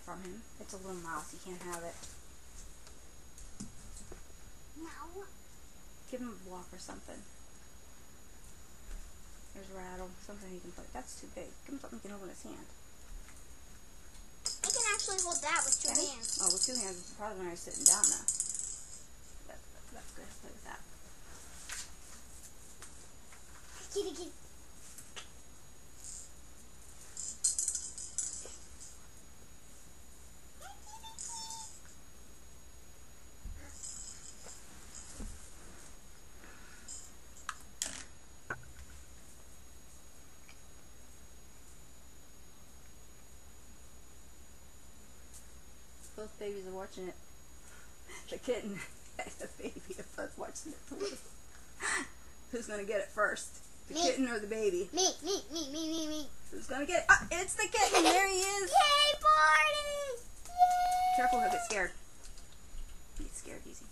From him. It's a little mouse. You can't have it. No. Give him a block or something. There's Rattle. Something he can play. That's too big. Give him something he can hold in his hand. I can actually hold that with two hands. Oh, with two hands. Probably when I was sitting down now. That's good. Play with that. Kitty, kitty. Both babies are watching it. The kitten and the baby are both watching it too. Who's gonna get it first? The kitten or the baby? Me. Who's gonna get it? Ah, it's the kitten! There he is! Yay, Barney! Yay! Careful, he'll get scared. He gets scared easy.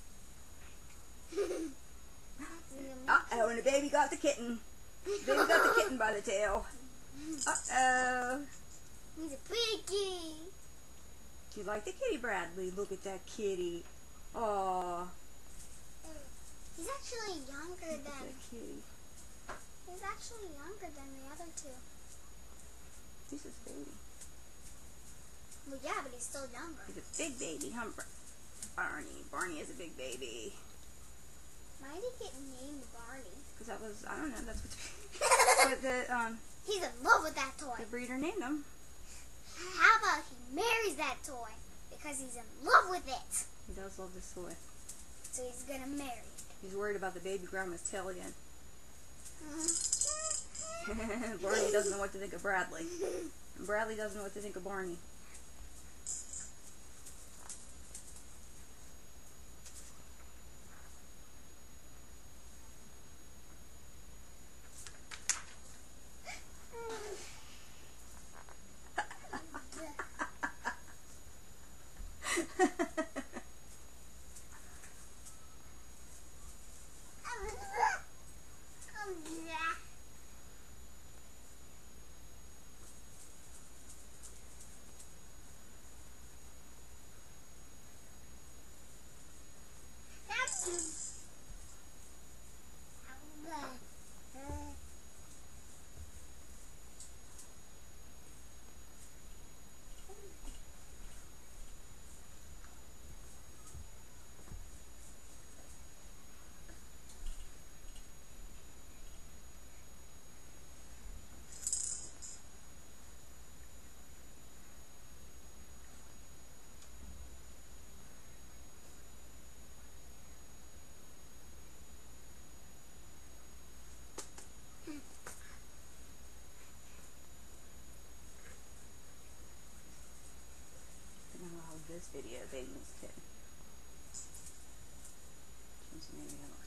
Uh-oh, and the baby got the kitten. The baby got the kitten by the tail. Uh-oh. He's a pretty kitty. You like the kitty, Bradley? Look at that kitty. Aww. He's actually younger than... that kitty. He's actually younger than the other two. He's his baby. Well, yeah, but he's still younger. He's a big baby, huh, Barney? Barney is a big baby. Why did he get named Barney? Because that was, I don't know, that's what the, He's in love with that toy. the breeder named him. How about he marries that toy? Because he's in love with it. He does love this toy. So he's gonna marry it. He's worried about the baby grandma's tail again. Barney doesn't know what to think of Bradley. And Bradley doesn't know what to think of Barney. This video, baby was kitten. Change the name of the other one.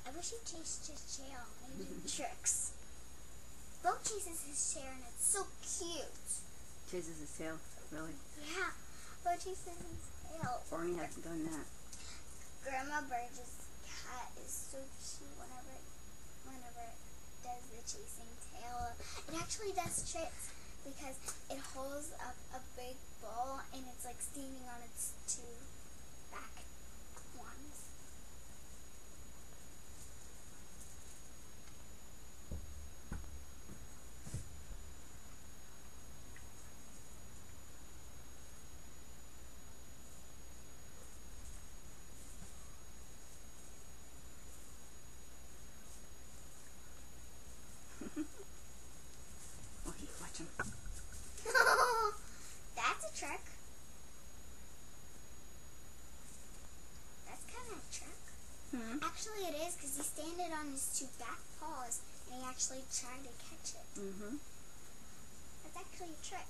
I wish he chased his tail and he did tricks. Bo chases his tail and it's so cute. Chases his tail? Really? Yeah, Bo chases his tail. Barney hasn't done that. Grandma Burgess' cat is so cute whenever it does the chasing tail. It actually does tricks because it holds up a big ball and it's like standing on its two back ones. Oh, watch him. Actually, it is, because he standed on his two back paws and he actually tried to catch it. Mm-hmm. That's actually a trick.